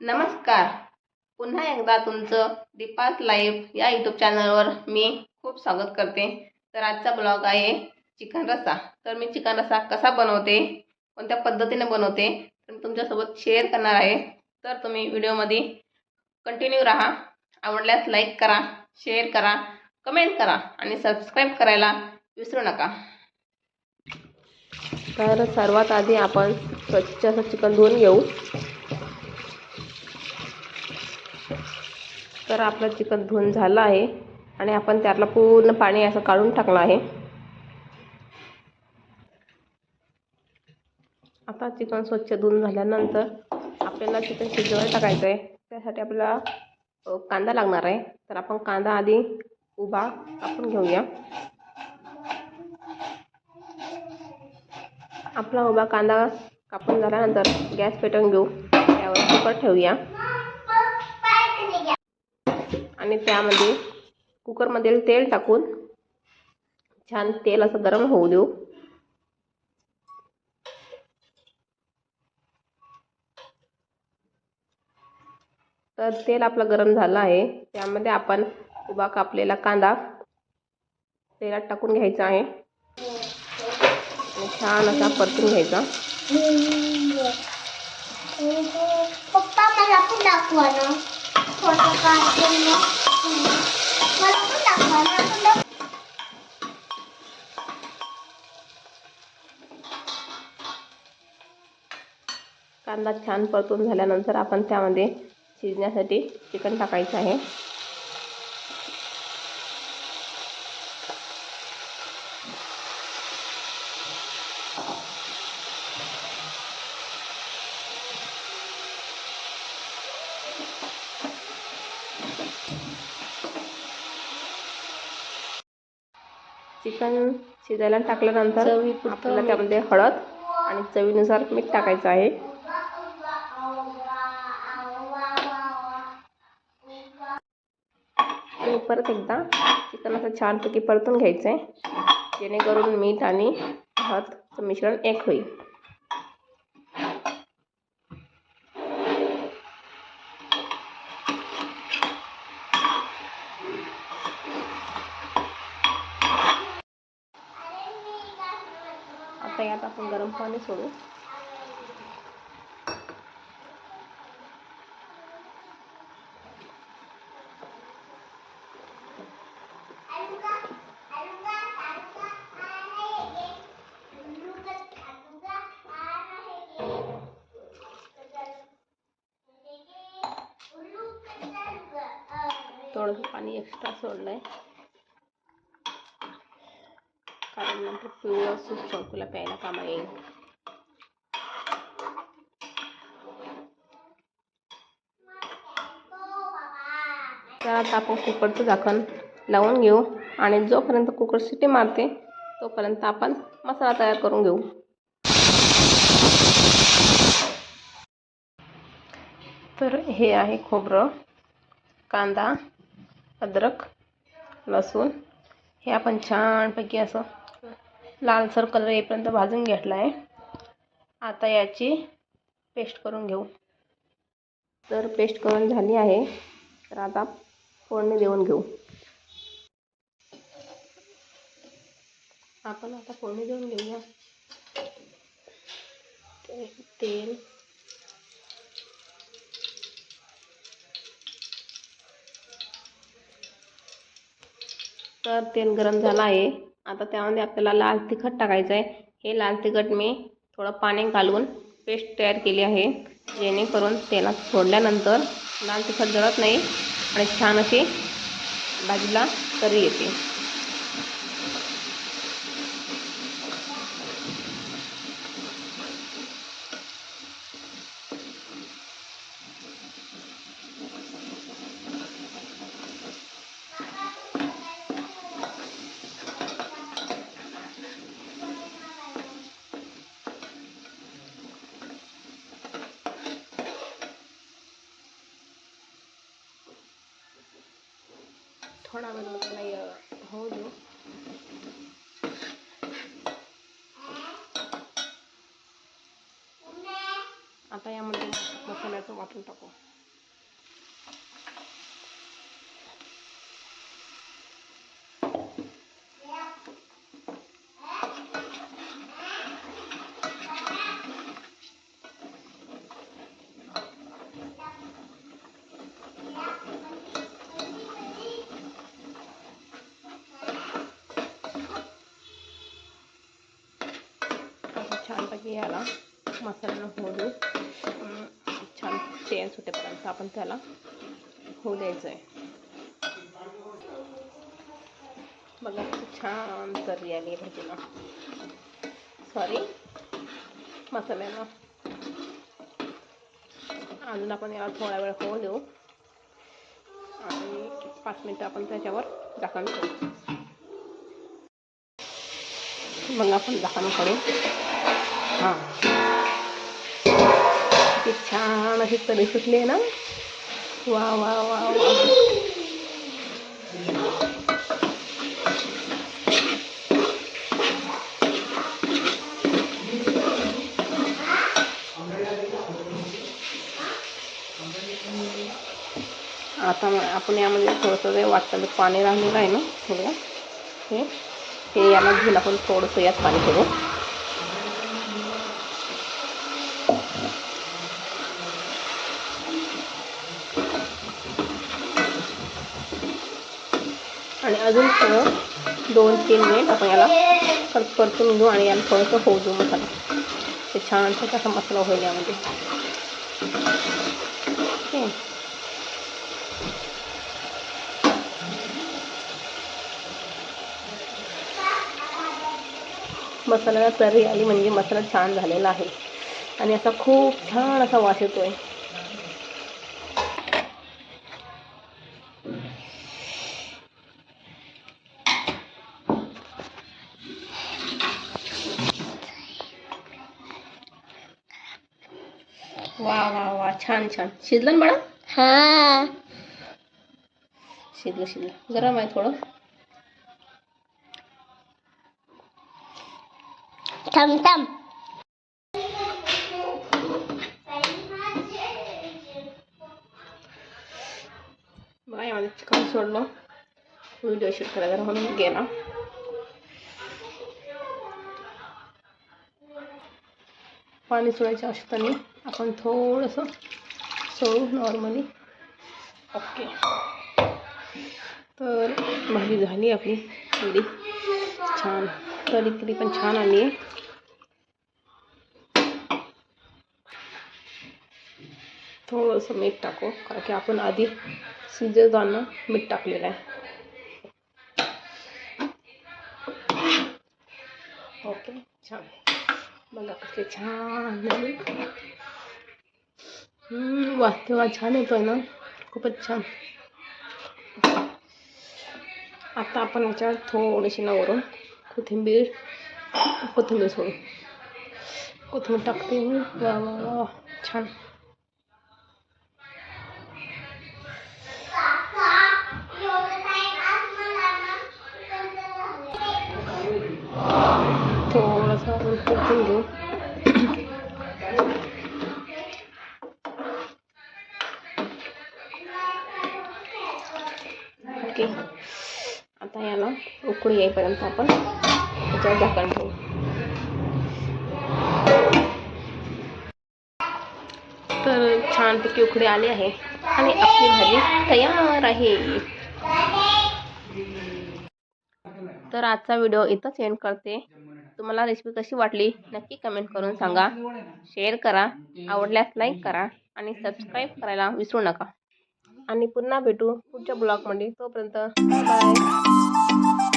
नमस्कार. पुन्हा एकदा तुमचं दीपास लाईव्ह या यूट्यूब चॅनलवर मी खूप स्वागत करते. तर आजचा ब्लॉग आहे चिकन रस्सा. तर मी चिकन रस्सा कसा बनवते, कोणत्या पद्धतीने बनवते तर तुमच्यासोबत शेअर करणार आहे. तर तुम्ही व्हिडिओमध्ये कंटिन्यू राहा. आवडल्यास लाईक करा, शेअर करा, कमेंट करा आणि सबस्क्राईब करायला विसरू नका. तर सर्वात आधी आपण स्वच्छ असं चिकन धुवून घेऊ. तर आपलं चिकन धुवून झालं आहे आणि आपण त्यातलं पूर्ण पाणी असं काढून टाकलं आहे. आता चिकन स्वच्छ धुवून झाल्यानंतर आपल्याला चिकन शिजवायला टाकायचं आहे. त्यासाठी आपल्याला कांदा लागणार आहे. तर आपण कांदा आधी उभा कापून घेऊया. आपला उभा कांदा कापून झाल्यानंतर गॅस पेटवून घेऊ. त्यावर कुकर ठेवूया आणि त्यामध्ये कुकरमधील तेल टाकून छान तेल असं गरम होऊ देऊ. तर तेल आपलं गरम झालं आहे. त्यामध्ये आपण उभा कापलेला कांदा तेलात टाकून घ्यायचा आहे आणि छान असा परतून घ्यायचा. पप्पा मला पण दाखवा ना. फोटो काढून मला पण दाखवा ना. कांदा छान परतून झाल्यानंतर आपण त्यामध्ये शिजण्यासाठी चिकन टाकायचं आहे. चिकन शिजायला टाकल्यानंतर आपल्याला त्यामध्ये हळद आणि चवीनुसार मीठ टाकायचं आहे. आणि परत एकदा चिकन असं छानपैकी परतून घ्यायचं आहे, जेणेकरून मीठ आणि हळदचं मिश्रण एक होईल. आता यात आपण गरम पाणी सोडू. थोडंसं पाणी एक्स्ट्रा सोडलं आहे, कारण नंतर पिवळं सूप चौकीला प्यायला कामा येईल. तर आता आपण कुकरचं झाकण लावून घेऊ आणि जोपर्यंत कुकर शिटी मारते तोपर्यंत आपण मसाला तयार करून घेऊ. तर हे आहे खोबरं, कांदा, अद्रक, लसूण. हे आपण छानपैकी असं लालसर कलर येईपर्यंत भाजून घेतलं आहे. आता याची पेस्ट करून घेऊ. तर पेस्ट करून झाली आहे. तर आता फोडणी देऊन घेऊ. आपण आता फोडणी देऊन घेऊया. तेल, तर तेल गरम झालं आहे. आता त्यामध्ये आपल्याला लाल तिखट टाकायचं आहे. हे लाल तिखट मी थोडं पाणी घालून पेस्ट तयार केली आहे, जेणेकरून तेलात सोडल्यानंतर लाल तिखट जळत नाही आणि छान अशी भाजीला तरी येते. थोडा वेळ त्याला होऊ देऊ. आता यामध्ये मसाल्याचं वाटून टाकू. याला मसाल्याला होऊ देऊ. छान चेंज सुटेपर्यंत आपण त्याला होऊ द्यायचं आहे. बघा छान तर्री आली भाजीला, सॉरी मसाल्याला. अजून आपण याला थोडा वेळ होऊ देऊ आणि 5 मिनटं आपण त्याच्यावर झाकण ठेवू. मग आपण झाकण काढू. हां, किती छान अशी तरी सुटली आहे ना. वा वा वा वा. आता आपण यामध्ये थोडंसं वाटतं पाणी राहिलेलं आहे ना थोडं, हे याला घेऊन आपण थोडंसं यात पाणी करू. आणि अजून थोडं 2-3 मिनिट आपण याला परतून घेऊ आणि याला थोडंसं होऊ देऊ मसाला. ते छान कसा मसाला होईल यामध्ये. ओके, मसाल्याला तर्री आली म्हणजे मसाला छान झालेला आहे आणि असा खूप छान असा वास येतोय. वा वा वा, छान छान. शिजलं ना मॅडम? हां, शिजलं. गरम आहे थोडं. टमटम. बघा यामध्ये चिकन सोडलं, व्हिडिओ शूट करायला म्हणून गेला. पाणी सोडायच्या आवश्यकता आपण थोडंसं सोडू नॉर्मली. ओके, तर भाजी झाली आपली थोडी छान. तरी पण छान आली आहे. थोडंसं मीठ टाकू, कारण की आपण आधी शिजवताना मीठ टाकलेलं आहे. ओके, छान. बघा कसले छान झाले. वास तेव्हा छान येतोय ना, खूपच छान. आता आपण याच्यावर थोडीशी ना वरून कोथिंबीर सोडू. कोथिंबीर टाकते. वा वा वा, छान. थोडंसं आपण परतून घेऊ. ओके, आता याला उकळी येईपर्यंत आपण त्याच्यावर झाकण ठेवू. तर छानपैकी उकळी आली आहे आणि आपली भाजी तयार आहे. तर आजचा व्हिडिओ इथंच एंड करते. तुम्हाला रेसिपी कशी वाटली नक्की कमेंट करून सांगा. शेअर करा, आवडल्यास लाईक करा आणि सबस्क्राईब करायला विसरू नका. आणि पुन्हा भेटू पुढच्या ब्लॉगमध्ये. तोपर्यंत बाय बाय.